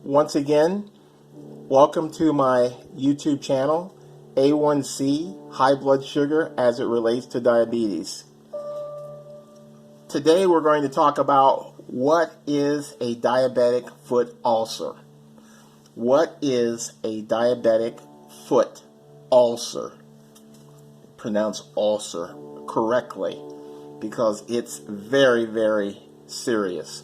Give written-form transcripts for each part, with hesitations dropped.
Once again, welcome to my YouTube channel, A1C, high blood sugar as it relates to diabetes. Today we're going to talk about what is a diabetic foot ulcer. What is a diabetic foot ulcer? Pronounce ulcer correctly because it's very, very serious.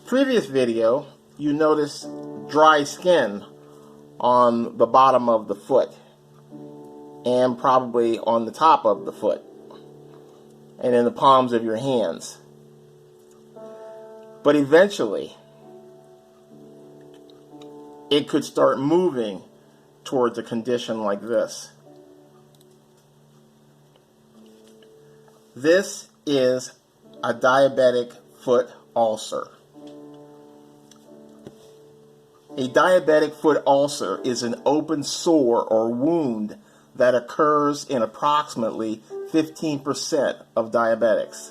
Previous video, you noticed dry skin on the bottom of the foot and probably on the top of the foot and in the palms of your hands. But eventually, it could start moving towards a condition like this. This is a diabetic foot ulcer. A diabetic foot ulcer is an open sore or wound that occurs in approximately 15% of diabetics.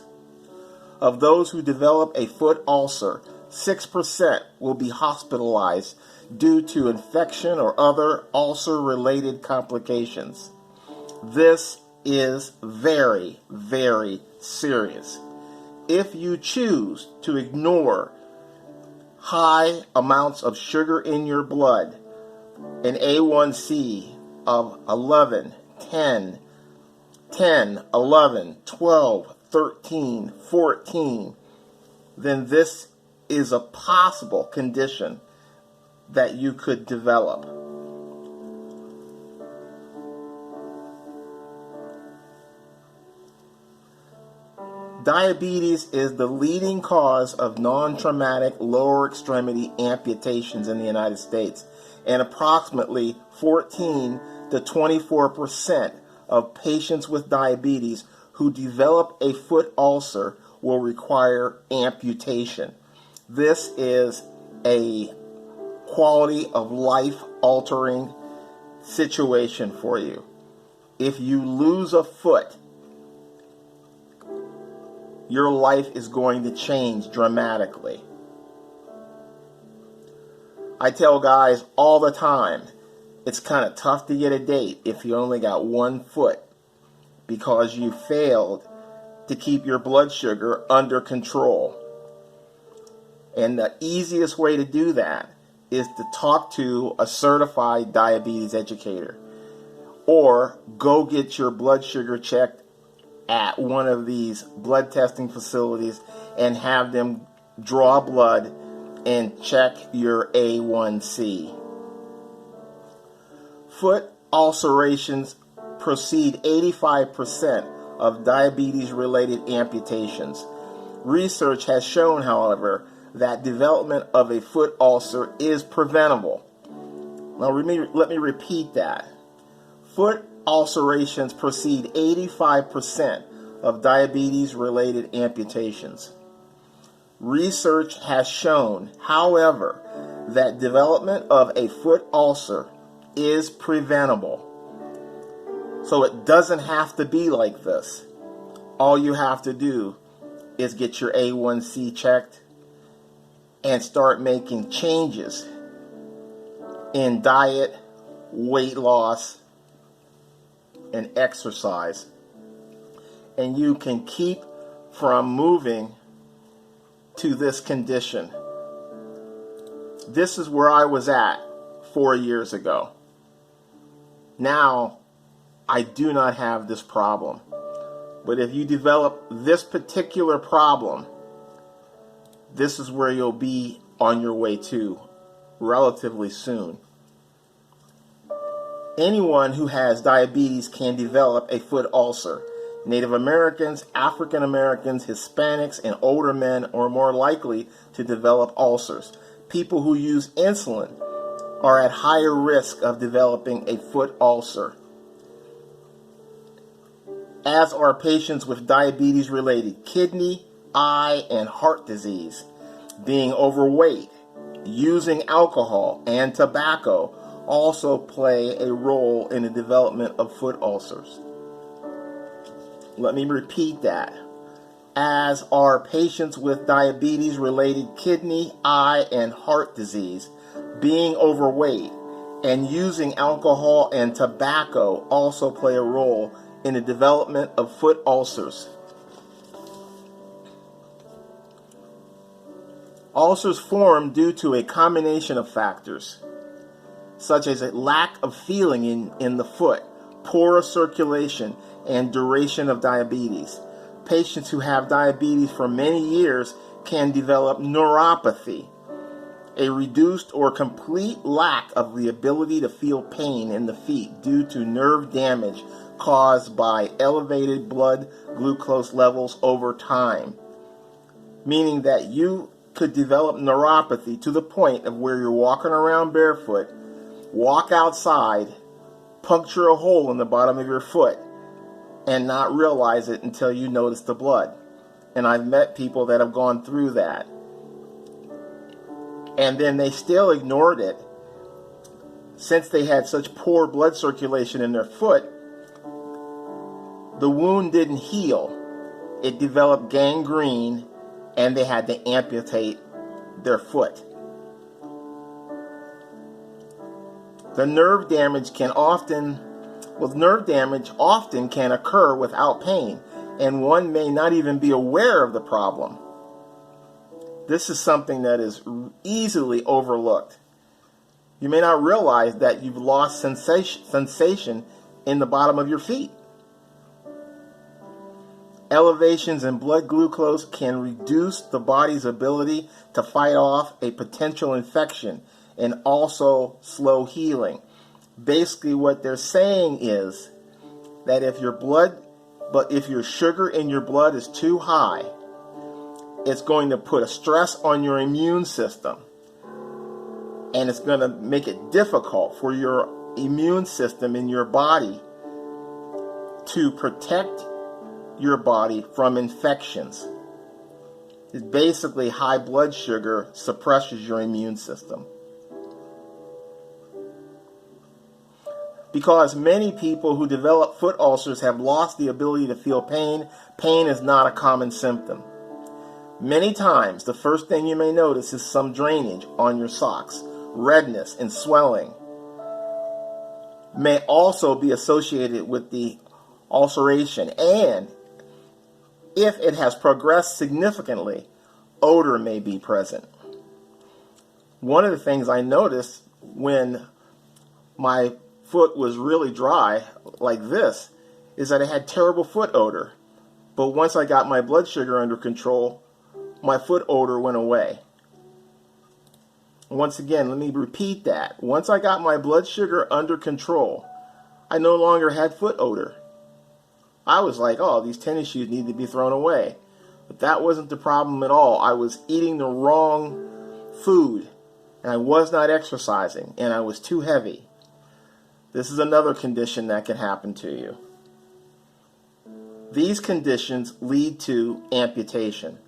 Of those who develop a foot ulcer, 6% will be hospitalized due to infection or other ulcer-related complications. This is very, very serious. If you choose to ignore high amounts of sugar in your blood, an A1C of 11, 10, 11, 12, 13, 14, then this is a possible condition that you could develop. Diabetes is the leading cause of non-traumatic lower extremity amputations in the United States, and approximately 14 to 24% of patients with diabetes who develop a foot ulcer will require amputation. This is a quality of life altering situation for you. If you lose a foot, your life is going to change dramatically. I tell guys all the time, it's kind of tough to get a date if you only got one foot because you failed to keep your blood sugar under control. And the easiest way to do that is to talk to a certified diabetes educator or go get your blood sugar checked at one of these blood testing facilities and have them draw blood and check your A1C. Foot ulcerations precede 85% of diabetes-related amputations. Research has shown, however, that development of a foot ulcer is preventable. Now let me repeat that. Foot ulcerations precede 85% of diabetes-related amputations. Research has shown, however, that development of a foot ulcer is preventable. So it doesn't have to be like this. All you have to do is get your A1C checked and start making changes in diet, weight loss, and exercise, and you can keep from moving to this condition. This is where I was at 4 years ago. Now I do not have this problem, but if you develop this particular problem, this is where you'll be on your way to relatively soon. Anyone who has diabetes can develop a foot ulcer. Native Americans, African Americans, Hispanics, and older men are more likely to develop ulcers. People who use insulin are at higher risk of developing a foot ulcer, as are patients with diabetes-related kidney, eye, and heart disease. Being overweight, using alcohol, and tobacco also play a role in the development of foot ulcers. Let me repeat that. as are patients with diabetes-related kidney, eye, and heart disease. Being overweight and using alcohol and tobacco also play a role in the development of foot ulcers. Ulcers form due to a combination of factors, such as a lack of feeling in the foot, poor circulation, and duration of diabetes. Patients who have diabetes for many years can develop neuropathy, a reduced or complete lack of the ability to feel pain in the feet due to nerve damage caused by elevated blood glucose levels over time, meaning that you could develop neuropathy to the point of where you're walking around barefoot, walk outside, puncture a hole in the bottom of your foot, and not realize it until you notice the blood. And I've met people that have gone through that. And then they still ignored it. Since they had such poor blood circulation in their foot, the wound didn't heal. It developed gangrene, and they had to amputate their foot. The nerve damage often can occur without pain, and one may not even be aware of the problem. This is something that is easily overlooked. You may not realize that you've lost sensation in the bottom of your feet. Elevations in blood glucose can reduce the body's ability to fight off a potential infection and also slow healing. Basically, what they're saying is that if your sugar in your blood is too high, it's going to put a stress on your immune system, and it's going to make it difficult for your immune system in your body to protect your body from infections. It's basically high blood sugar suppresses your immune system. Because many people who develop foot ulcers have lost the ability to feel pain, pain is not a common symptom. Many times, the first thing you may notice is some drainage on your socks. Redness and swelling may also be associated with the ulceration, and if it has progressed significantly, odor may be present. One of the things I noticed when my foot was really dry like this is that I had terrible foot odor. But once I got my blood sugar under control, my foot odor went away. Once again, let me repeat that. Once I got my blood sugar under control, I no longer had foot odor. I was like, oh, these tennis shoes need to be thrown away. But that wasn't the problem at all. I was eating the wrong food, and I was not exercising, and I was too heavy. This is another condition that can happen to you. These conditions lead to amputation.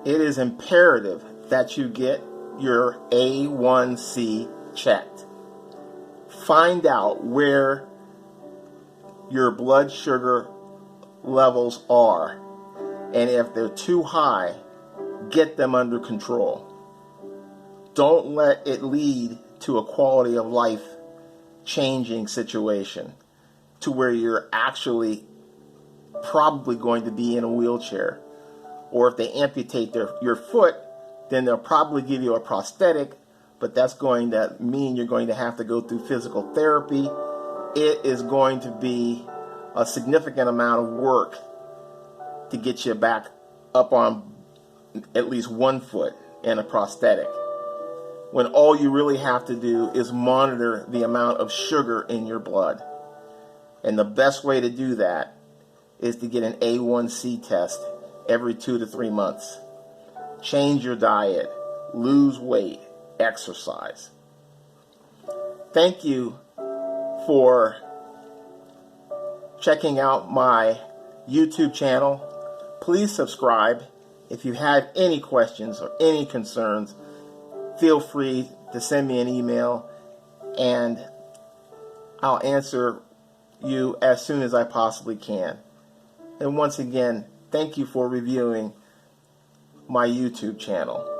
It is imperative that you get your A1C checked. Find out where your blood sugar levels are, and if they're too high, get them under control. Don't let it lead to a quality of life changing situation to where you're actually probably going to be in a wheelchair. Or if they amputate your foot, then they'll probably give you a prosthetic, but that's going to mean you're going to have to go through physical therapy. It is going to be a significant amount of work to get you back up on at least one foot in a prosthetic, when all you really have to do is monitor the amount of sugar in your blood. And the best way to do that is to get an A1C test every 2 to 3 months. Change your diet, lose weight, exercise. Thank you for checking out my YouTube channel. Please subscribe. If you have any questions or any concerns, feel free to send me an email and I'll answer you as soon as I possibly can. And once again, thank you for reviewing my YouTube channel.